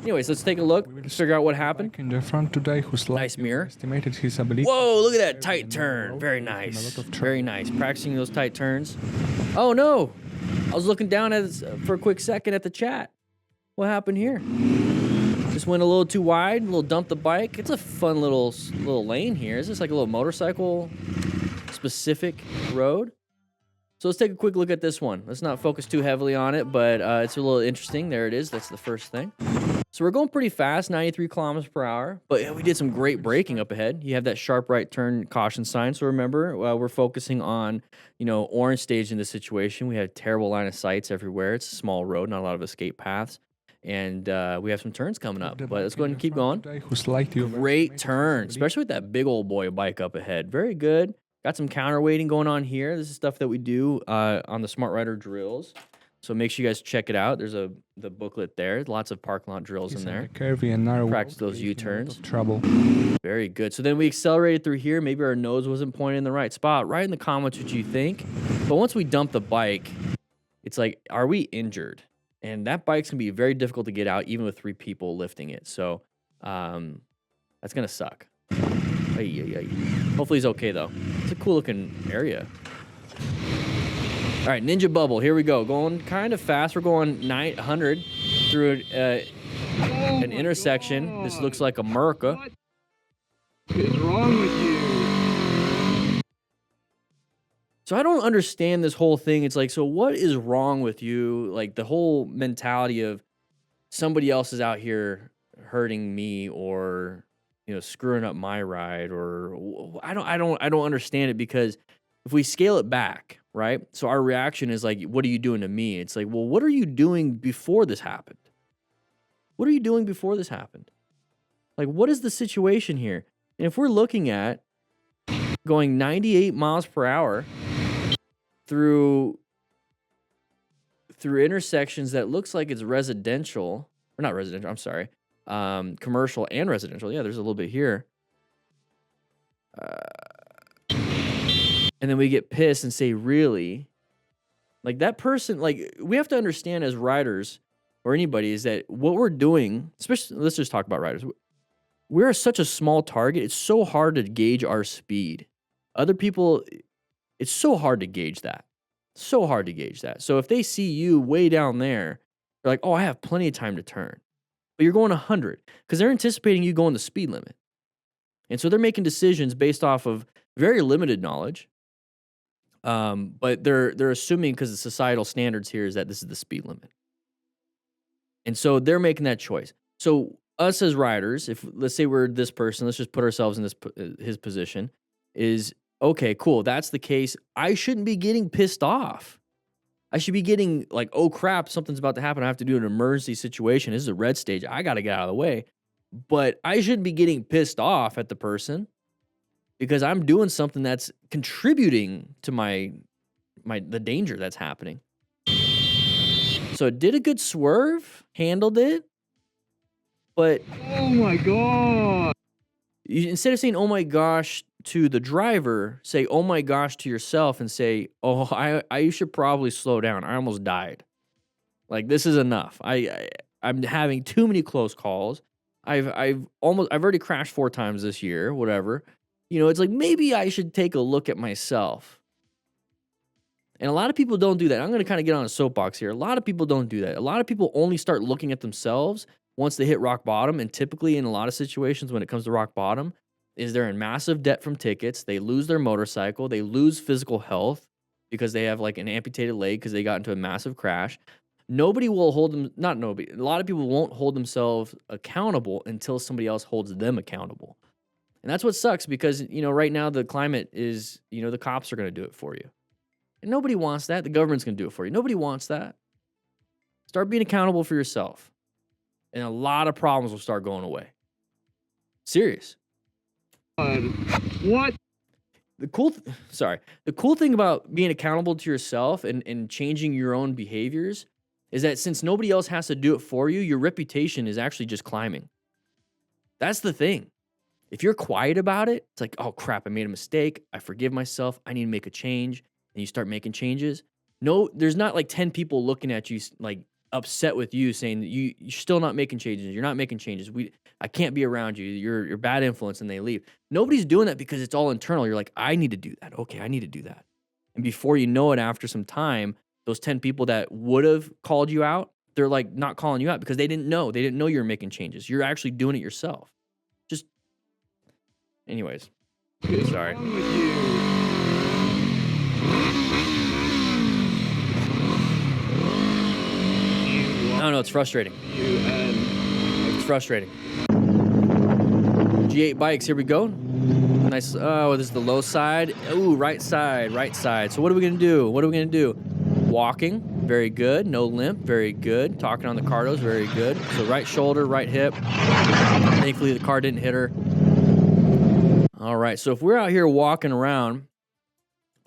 Anyways, let's take a look, figure out what happened. In the front today, who's Nice mirror. estimated his ability. Whoa, look at that tight turn. Very nice. Very nice. Practicing those tight turns. Oh, no. I was looking down at for a quick second at the chat. What happened here? Just went a little too wide, a little dump the bike. It's a fun little lane here. Is this like a little motorcycle specific road? So let's take a quick look at this one. Let's not focus too heavily on it, but it's a little interesting. There it is. That's the first thing. So we're going pretty fast, 93 kilometers per hour, but we did some great braking up ahead. You have that sharp right turn caution sign. So remember, we're focusing on, orange stage in this situation. We have terrible line of sights everywhere. It's a small road, not a lot of escape paths. And we have some turns coming up, but let's go ahead and keep going. Great turn, especially with that big old boy bike up ahead. Very good. Got some counterweighting going on here. This is stuff that we do on the Smart Rider drills. So make sure you guys check it out. There's the booklet there. Lots of parking lot drills in there. Curvy and narrow. Practice those U-turns. Trouble. Very good. So then we accelerated through here. Maybe our nose wasn't pointed in the right spot. Write in the comments what you think. But once we dump the bike, it's like, are we injured? And that bike's going to be very difficult to get out, even with 3 people lifting it. So that's going to suck. Hopefully he's okay, though. It's a cool-looking area. All right, Ninja Bubble. Here we go. Going kind of fast. We're going 900 through an intersection. God. This looks like America. What is wrong with you? So I don't understand this whole thing. It's like, so what is wrong with you? Like the whole mentality of somebody else is out here hurting me or screwing up my ride, or I don't understand it, because if we scale it back, right? So our reaction is like, what are you doing to me? It's like, well, what are you doing before this happened? What are you doing before this happened? Like, what is the situation here? And if we're looking at going 98 miles per hour through intersections that looks like it's residential, or not residential, I'm sorry, commercial and residential. Yeah, there's a little bit here. And then we get pissed and say, really? Like that person, like we have to understand as riders or anybody is that what we're doing, especially, let's just talk about riders. We're such a small target. It's so hard to gauge our speed. Other people, it's so hard to gauge that. So hard to gauge that. So if they see you way down there, they're like, oh, I have plenty of time to turn. But you're going 100 because they're anticipating you going the speed limit. And so they're making decisions based off of very limited knowledge. But they're assuming, because the societal standards here is that this is the speed limit. And so they're making that choice. So us as riders, if let's say we're this person, let's just put ourselves in his position, is okay, cool. That's the case. I shouldn't be getting pissed off. I should be getting like, oh crap, something's about to happen. I have to do an emergency situation. This is a red stage. I got to get out of the way. But I shouldn't be getting pissed off at the person, because I'm doing something that's contributing to the danger that's happening. So it did a good swerve, handled it, but oh my god! Instead of saying "oh my gosh" to the driver, say "oh my gosh" to yourself and say, "Oh, I should probably slow down. I almost died. Like this is enough. I'm having too many close calls. I've already crashed 4 times this year. Whatever." It's like, maybe I should take a look at myself. And a lot of people don't do that. I'm going to kind of get on a soapbox here. A lot of people don't do that. A lot of people only start looking at themselves once they hit rock bottom. And typically in a lot of situations when it comes to rock bottom is they're in massive debt from tickets. They lose their motorcycle. They lose physical health because they have like an amputated leg because they got into a massive crash. Nobody will hold them, not nobody. A lot of people won't hold themselves accountable until somebody else holds them accountable. And that's what sucks, because, right now the climate is, the cops are going to do it for you. And nobody wants that. The government's going to do it for you. Nobody wants that. Start being accountable for yourself. And a lot of problems will start going away. Serious. What? The cool thing about being accountable to yourself and changing your own behaviors is that since nobody else has to do it for you, your reputation is actually just climbing. That's the thing. If you're quiet about it, it's like, oh crap, I made a mistake. I forgive myself. I need to make a change. And you start making changes. No, there's not like 10 people looking at you like upset with you, saying that you're still not making changes. You're not making changes. I can't be around you. You're bad influence, and they leave. Nobody's doing that because it's all internal. You're like, I need to do that. Okay, I need to do that. And before you know it, after some time, those 10 people that would have called you out, they're like not calling you out because they didn't know. They didn't know you're making changes. You're actually doing it yourself. Just, anyways. What's Sorry. wrong with you? I don't know. It's frustrating. It's frustrating. G8 bikes. Here we go. Nice. Oh, this is the low side. Ooh, right side. Right side. So what are we gonna do? What are we gonna do? Walking. Very good. No limp. Very good. Talking on the cardos. Very good. So right shoulder, right hip. Thankfully, the car didn't hit her. All right. So if we're out here walking around,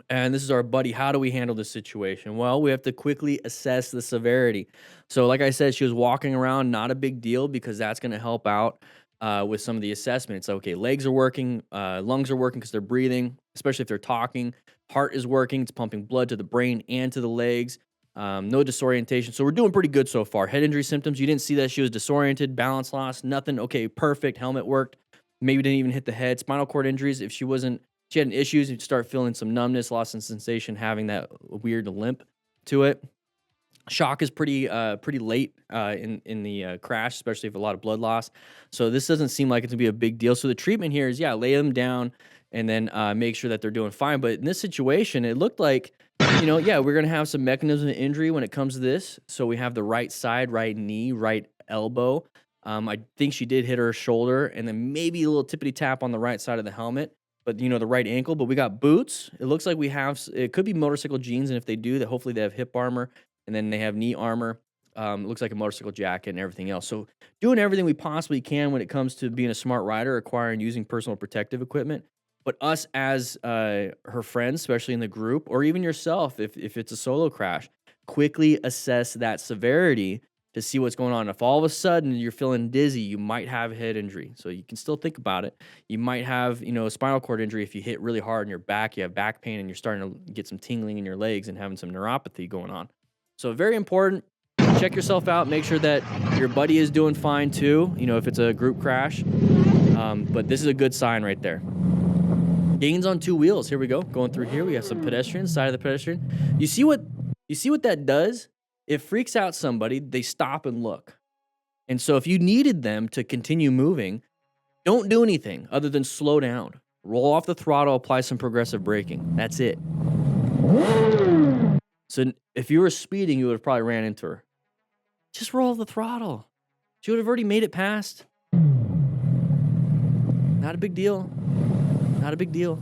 and this is our buddy, how do we handle this situation? Well, we have to quickly assess the severity. So like I said, she was walking around, not a big deal because that's going to help out with some of the assessment. It's okay, legs are working, lungs are working because they're breathing, especially if they're talking. Heart is working, it's pumping blood to the brain and to the legs. No disorientation. So we're doing pretty good so far. Head injury symptoms, you didn't see that she was disoriented, balance loss, nothing. Okay, perfect. Helmet worked. Maybe didn't even hit the head. Spinal cord injuries, if she had issues, you'd start feeling some numbness, loss in sensation, having that weird limp to it. Shock is pretty late in the crash, especially if a lot of blood loss. So this doesn't seem like it's gonna be a big deal. So the treatment here is, lay them down and then make sure that they're doing fine. But in this situation, it looked like, we're gonna have some mechanism of injury when it comes to this. So we have the right side, right knee, right elbow. I think she did hit her shoulder and then maybe a little tippity tap on the right side of the helmet, but the right ankle. But we got boots. It looks like it could be motorcycle jeans, and if they do, that hopefully they have hip armor. And then they have knee armor. It looks like a motorcycle jacket and everything else. So doing everything we possibly can when it comes to being a smart rider, acquiring, using personal protective equipment. But us as her friends, especially in the group, or even yourself, if it's a solo crash, quickly assess that severity to see what's going on. If all of a sudden you're feeling dizzy, you might have a head injury. So you can still think about it. You might have, a spinal cord injury if you hit really hard in your back, you have back pain, and you're starting to get some tingling in your legs and having some neuropathy going on. So very important, check yourself out, make sure that your buddy is doing fine too, if it's a group crash. But this is a good sign right there. Gains on two wheels, here we go. Going through here, we have some pedestrians, side of the pedestrian. You see what that does? It freaks out somebody, they stop and look. And so if you needed them to continue moving, don't do anything other than slow down. Roll off the throttle, apply some progressive braking. That's it. So if you were speeding, you would have probably ran into her. Just roll the throttle. She would have already made it past. Not a big deal. Not a big deal.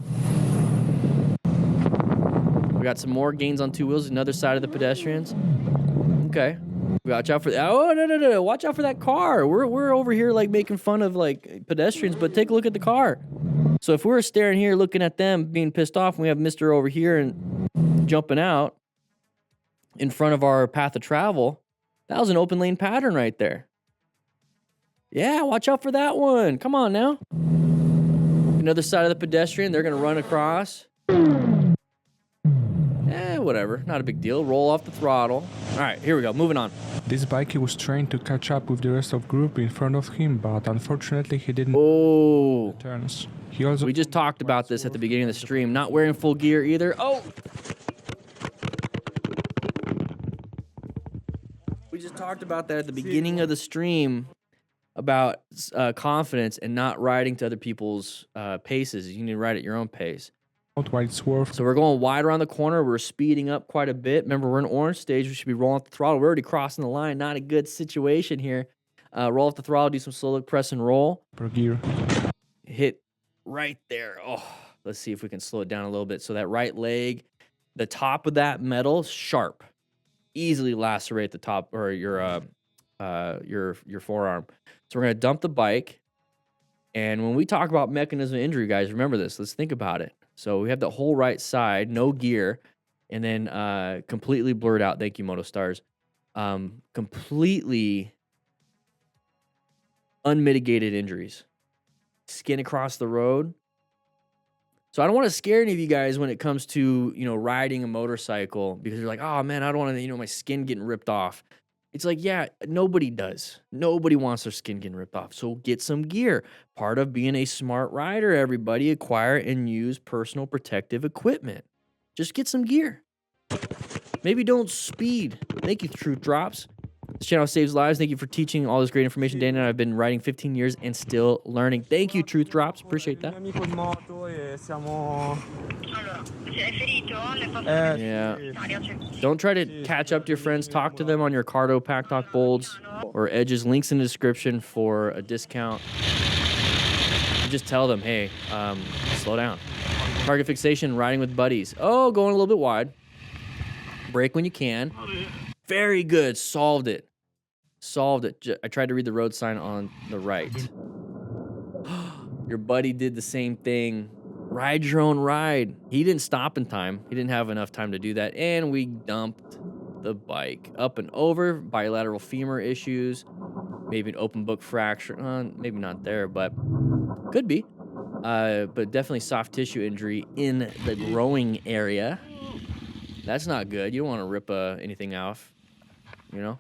We got some more gains on two wheels, another side of the pedestrians. Okay. Watch out for that. Oh, no. Watch out for that car. We're over here like making fun of like pedestrians, but take a look at the car. So if we were staring here looking at them being pissed off, and we have Mr. over here and jumping out in front of our path of travel, that was an open lane pattern right there. Yeah, watch out for that one. Come on now. Another side of the pedestrian, they're going to run across. Whatever. Not a big deal. Roll off the throttle. All right, here we go. Moving on. This bikie was trying to catch up with the rest of group in front of him, but unfortunately he didn't Oh. turns. He also We just talked about this at the beginning of the stream. Not wearing full gear either. Oh. We just talked about that at the beginning of the stream about confidence and not riding to other people's paces. You need to ride at your own pace. while it swerved. So we're going wide around the corner. We're speeding up quite a bit. Remember, we're in orange stage. We should be rolling off the throttle. We're already crossing the line. Not a good situation here. Roll off the throttle, do some slow look, press and roll. Per gear. Hit right there. Oh, let's see if we can slow it down a little bit. So that right leg, the top of that metal, sharp. Easily lacerate the top or your forearm. So we're gonna dump the bike. And when we talk about mechanism of injury, guys, remember this. Let's think about it. So we have the whole right side, no gear, and then completely blurred out. Thank you, MotoStars. Completely unmitigated injuries. Skin across the road. So I don't want to scare any of you guys when it comes to, riding a motorcycle because you're like, oh man, I don't want to, my skin getting ripped off. It's like, yeah, nobody does. Nobody wants their skin getting ripped off. So get some gear. Part of being a smart rider, everybody, acquire and use personal protective equipment. Just get some gear. Maybe don't speed. Thank you, Truth Drops. This channel saves lives. Thank you for teaching all this great information, Dan. And I've been riding 15 years and still learning. Thank you, Truth Drops. Appreciate that. Yeah. Don't try to catch up to your friends. Talk to them on your Cardo Pack Talk Bolds or Edges. Links in the description for a discount. And just tell them, hey, slow down. Target fixation, riding with buddies. Oh, going a little bit wide. Brake when you can. Very good. Solved it. Solved it. I tried to read the road sign on the right. Your buddy did the same thing. Ride your own ride. He didn't stop in time. He didn't have enough time to do that. And we dumped the bike. Up and over. Bilateral femur issues. Maybe an open book fracture. Maybe not there, but could be. But definitely soft tissue injury in the growing area. That's not good. You don't want to rip anything off, you know?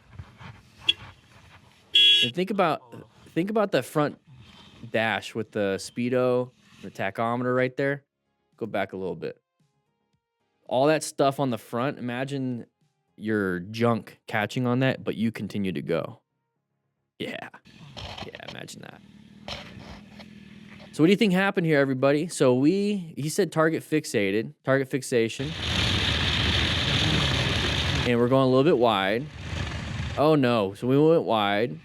And think about the front dash with the speedo, the tachometer right there. Go back a little bit. All that stuff on the front, imagine your junk catching on that, but you continue to go. Yeah. Yeah, imagine that. So what do you think happened here, everybody? So he said target fixation. And we're going a little bit wide. Oh no, so we went wide. And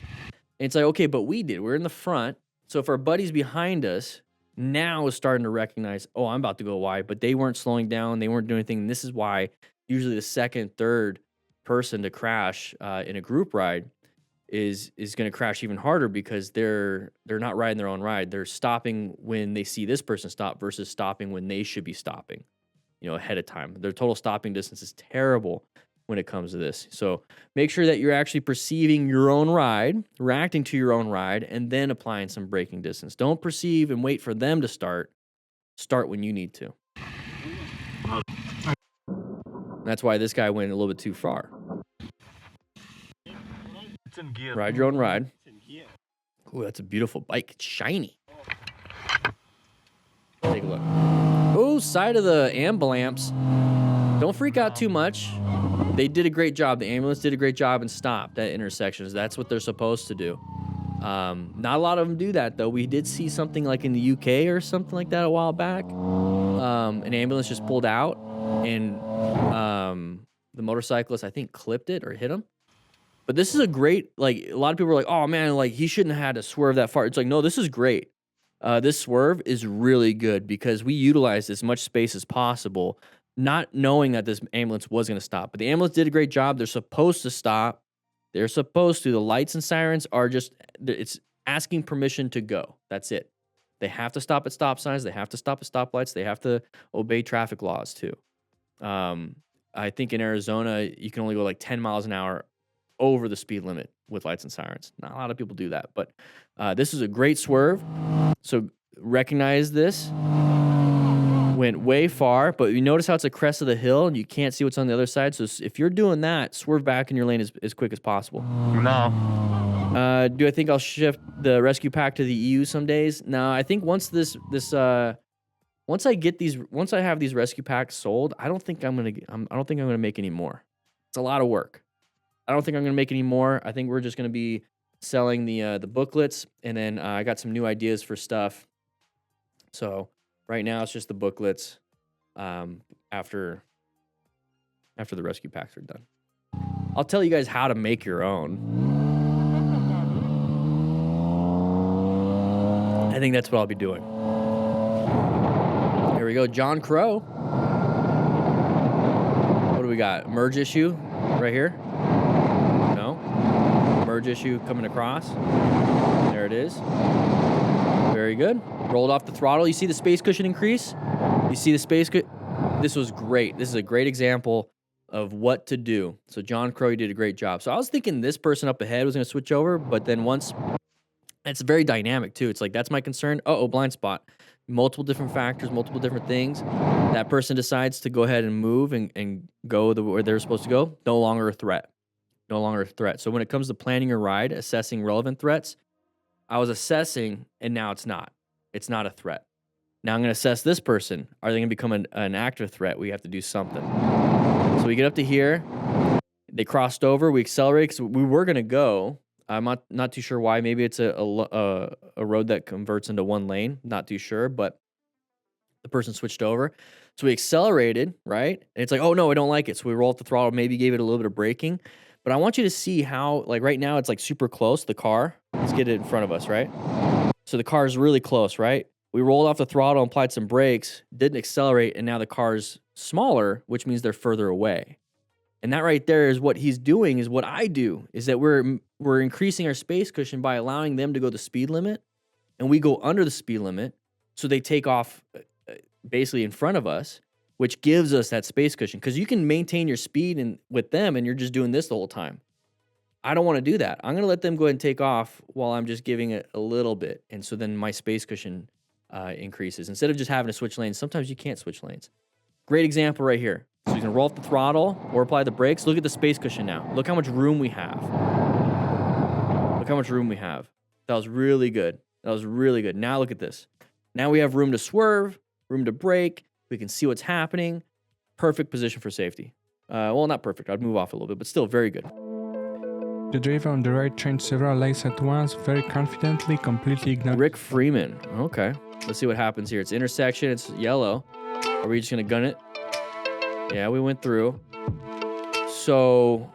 it's like, okay, but we're in the front. So if our buddy's behind us, now is starting to recognize, oh, I'm about to go wide, but they weren't slowing down. They weren't doing anything. And this is why usually the second, third person to crash in a group ride is going to crash even harder because they're not riding their own ride. They're stopping when they see this person stop versus stopping when they should be stopping, ahead of time. Their total stopping distance is terrible when it comes to this. So make sure that you're actually perceiving your own ride, reacting to your own ride, and then applying some braking distance. Don't perceive and wait for them to start. Start when you need to. That's why this guy went a little bit too far. Ride your own ride. Ooh, that's a beautiful bike. It's shiny. Take a look. Oh, side of the ambulance. Don't freak out too much. They did a great job. The ambulance did a great job and stopped at intersections. That's what they're supposed to do. Not a lot of them do that, though. We did see something like in the UK or something like that a while back. An ambulance just pulled out, and the motorcyclist, I think, clipped it or hit him. But this is a great, a lot of people are like, oh, man, he shouldn't have had to swerve that far. It's like, no, this is great. This swerve is really good because we utilized as much space as possible, not knowing that this ambulance was going to stop. But the ambulance did a great job. They're supposed to stop. They're supposed to. The lights and sirens are it's asking permission to go. That's it. They have to stop at stop signs. They have to stop at stoplights. They have to obey traffic laws, too. I think in Arizona, you can only go 10 miles an hour over the speed limit with lights and sirens. Not a lot of people do that, but this is a great swerve. So recognize this. Went way far, but you notice how it's a crest of the hill and you can't see what's on the other side. So if you're doing that, swerve back in your lane as quick as possible. No. Do I think I'll shift the rescue pack to the EU some days? No, I think once once I have these rescue packs sold, I don't think I'm gonna make any more. It's a lot of work. I don't think I'm gonna make any more. I think we're just gonna be selling the booklets, and then I got some new ideas for stuff. So right now it's just the booklets. After the rescue packs are done, I'll tell you guys how to make your own. I think that's what I'll be doing. Here we go, John Crow. What do we got? Merge issue right here. Merge issue coming across. There it is. Very good. Rolled off the throttle. You see the space cushion increase? You see the space cushion? This was great. This is a great example of what to do. So John Crow, you did a great job. So I was thinking this person up ahead was going to switch over, but then once, it's very dynamic too. It's like, that's my concern. Uh-oh, blind spot. Multiple different factors, multiple different things. That person decides to go ahead and move and go where they're supposed to go. No longer a threat. no longer a threat. So when it comes to planning your ride, assessing relevant threats, I was assessing and now it's not. It's not a threat. Now I'm going to assess this person. Are they going to become an active threat? We have to do something. So we get up to here. They crossed over. We accelerate because we were going to go. I'm not too sure why. Maybe it's a road that converts into one lane. Not too sure, but the person switched over. So we accelerated, right? And it's like, oh no, I don't like it. So we rolled the throttle, maybe gave it a little bit of braking. But I want you to see how, like right now, it's like super close, the car. Let's get it in front of us, right? So the car is really close, right? We rolled off the throttle, applied some brakes, didn't accelerate, and now the car's smaller, which means they're further away. And that right there is what he's doing, is what I do, is that we're increasing our space cushion by allowing them to go the speed limit, and we go under the speed limit, so they take off basically in front of us, which gives us that space cushion. Because you can maintain your speed with them, and you're just doing this the whole time. I don't want to do that. I'm going to let them go ahead and take off while I'm just giving it a little bit. And so then my space cushion increases. Instead of just having to switch lanes, sometimes you can't switch lanes. Great example right here. So you can roll off the throttle or apply the brakes. Look at the space cushion now. Look how much room we have. Look how much room we have. That was really good. That was really good. Now look at this. Now we have room to swerve, room to brake. We can see what's happening. Perfect position for safety. Well, not perfect. I'd move off a little bit, but still very good. The driver on the right changed several lanes at once, very confidently, completely ignoring. Rick Freeman. Okay. Let's see what happens here. It's intersection. It's yellow. Are we just going to gun it? Yeah, we went through. So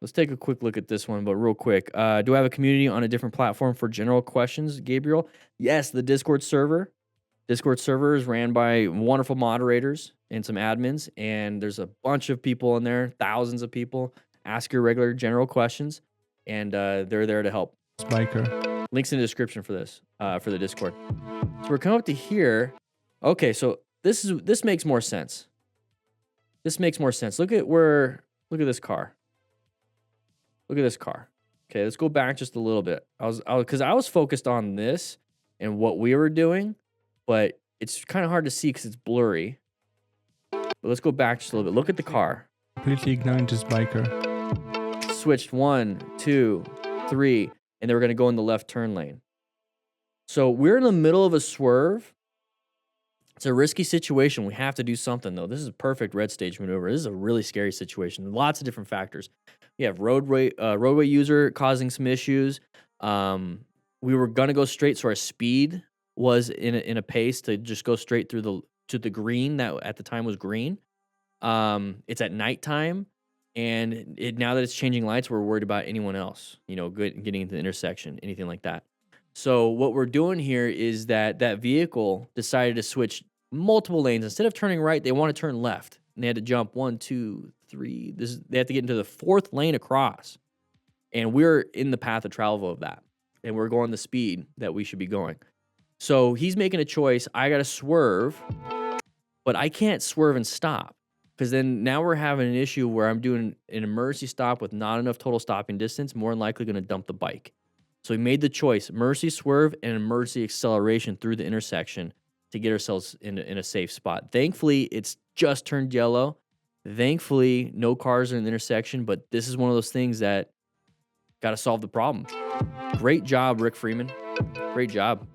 let's take a quick look at this one, but real quick. Do I have a community on a different platform for general questions, Gabriel? Yes, the Discord server. Discord server is ran by wonderful moderators and some admins, and there's a bunch of people in there, thousands of people. Ask your regular general questions, and they're there to help. Biker. Links in the description for this, for the Discord. So we're coming up to here. Okay, so this makes more sense. This makes more sense. Look at this car. Look at this car. Okay, let's go back just a little bit. I was focused on this and what we were doing, but it's kind of hard to see because it's blurry. But let's go back just a little bit. Look at the car. Completely ignoring this biker. Switched 1, 2, 3, and then we're going to go in the left turn lane. So we're in the middle of a swerve. It's a risky situation. We have to do something, though. This is a perfect red stage maneuver. This is a really scary situation. Lots of different factors. We have roadway user causing some issues. We were going to go straight, so our speed was in a pace to just go straight through to the green that at the time was green. It's at nighttime. And now that it's changing lights, we're worried about anyone else, getting into the intersection, anything like that. So what we're doing here is that vehicle decided to switch multiple lanes. Instead of turning right, they want to turn left. And they had to jump 1, 2, 3. They have to get into the 4th lane across. And we're in the path of travel of that. And we're going the speed that we should be going. So he's making a choice. I got to swerve, but I can't swerve and stop. Because then now we're having an issue where I'm doing an emergency stop with not enough total stopping distance, more than likely going to dump the bike. So we made the choice, emergency swerve and emergency acceleration through the intersection to get ourselves in a safe spot. Thankfully, it's just turned yellow. Thankfully, no cars are in the intersection, but this is one of those things that got to solve the problem. Great job, Rick Freeman. Great job.